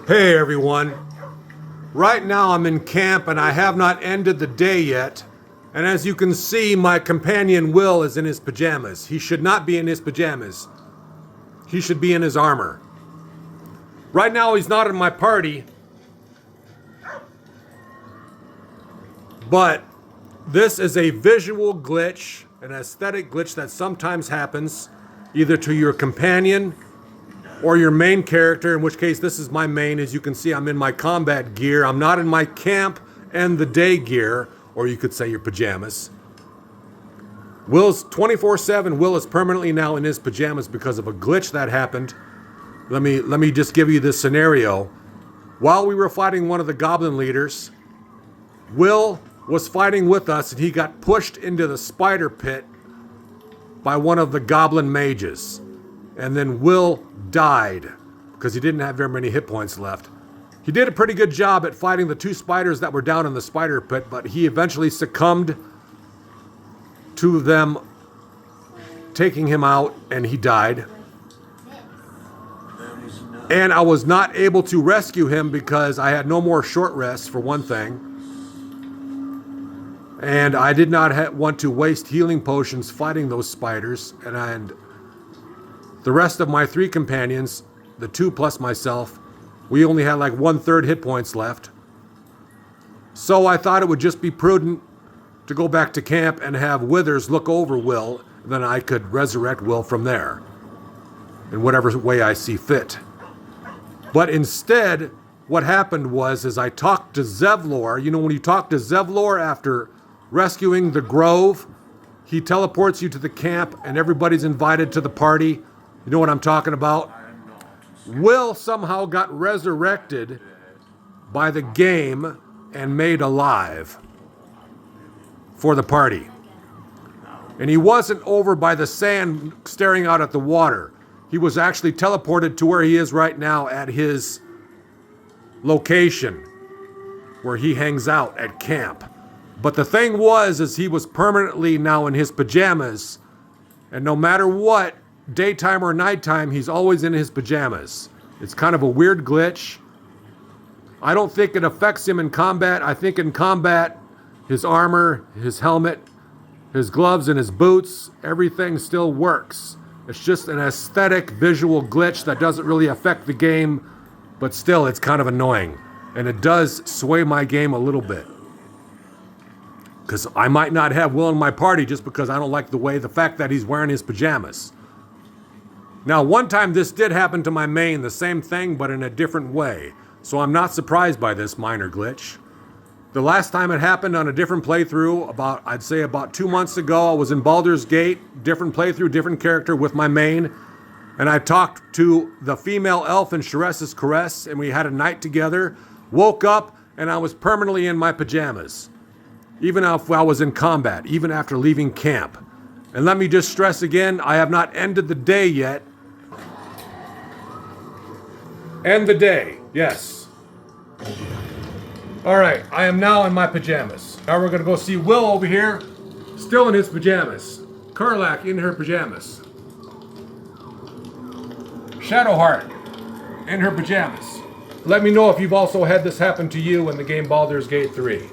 Hey everyone. Right now I'm in camp and I have not ended the day yet. And as you can see, my companion Will is in his pajamas. He should not be in his pajamas. He should be in his armor. Right now he's not in my party. But this is a visual glitch, an aesthetic glitch that sometimes happens either to your companion or your main character, in which case this is my main. As you can see, I'm in my combat gear. I'm not in my camp and the day gear, or you could say your pajamas. Will's 24/7. Will is permanently now in his pajamas because of a glitch that happened. Let me just give you this scenario. While we were fighting one of the goblin leaders, Will was fighting with us and he got pushed into the spider pit by one of the goblin mages. And then Will died because he didn't have very many hit points left. He did a pretty good job at fighting the two spiders that were down in the spider pit, but he eventually succumbed to them taking him out and he died. And I was not able to rescue him because I had no more short rests, for one thing. And I did not want to waste healing potions fighting those spiders. And the rest of my three companions, the two plus myself, we only had like 1/3 hit points left. So I thought it would just be prudent to go back to camp and have Withers look over Will, and then I could resurrect Will from there in whatever way I see fit. But instead, what happened was I talked to Zevlor. You know, when you talk to Zevlor after rescuing the Grove, he teleports you to the camp and everybody's invited to the party. You know what I'm talking about? Will somehow got resurrected by the game and made alive for the party. And he wasn't over by the sand staring out at the water. He was actually teleported to where he is right now at his location where he hangs out at camp. But the thing was he was permanently now in his pajamas, and no matter what, daytime or nighttime, he's always in his pajamas. It's kind of a weird glitch. I don't think it affects him in combat. I think in combat, his armor, his helmet, his gloves, and his boots, everything still works. It's just an aesthetic visual glitch that doesn't really affect the game, but still it's kind of annoying. And it does sway my game a little bit. Because I might not have Will in my party just because I don't like the fact that he's wearing his pajamas. Now, one time this did happen to my main, the same thing, but in a different way. So I'm not surprised by this minor glitch. The last time it happened on a different playthrough, I'd say about 2 months ago, I was in Baldur's Gate, different playthrough, different character with my main. And I talked to the female elf in Sharessa's Caress, and we had a night together. Woke up, and I was permanently in my pajamas. Even if I was in combat, even after leaving camp. And let me just stress again, I have not ended the day yet. End the day, yes. All right, I am now in my pajamas. Now we're gonna go see Will over here, still in his pajamas. Karlak in her pajamas. Shadowheart in her pajamas. Let me know if you've also had this happen to you in the game Baldur's Gate 3.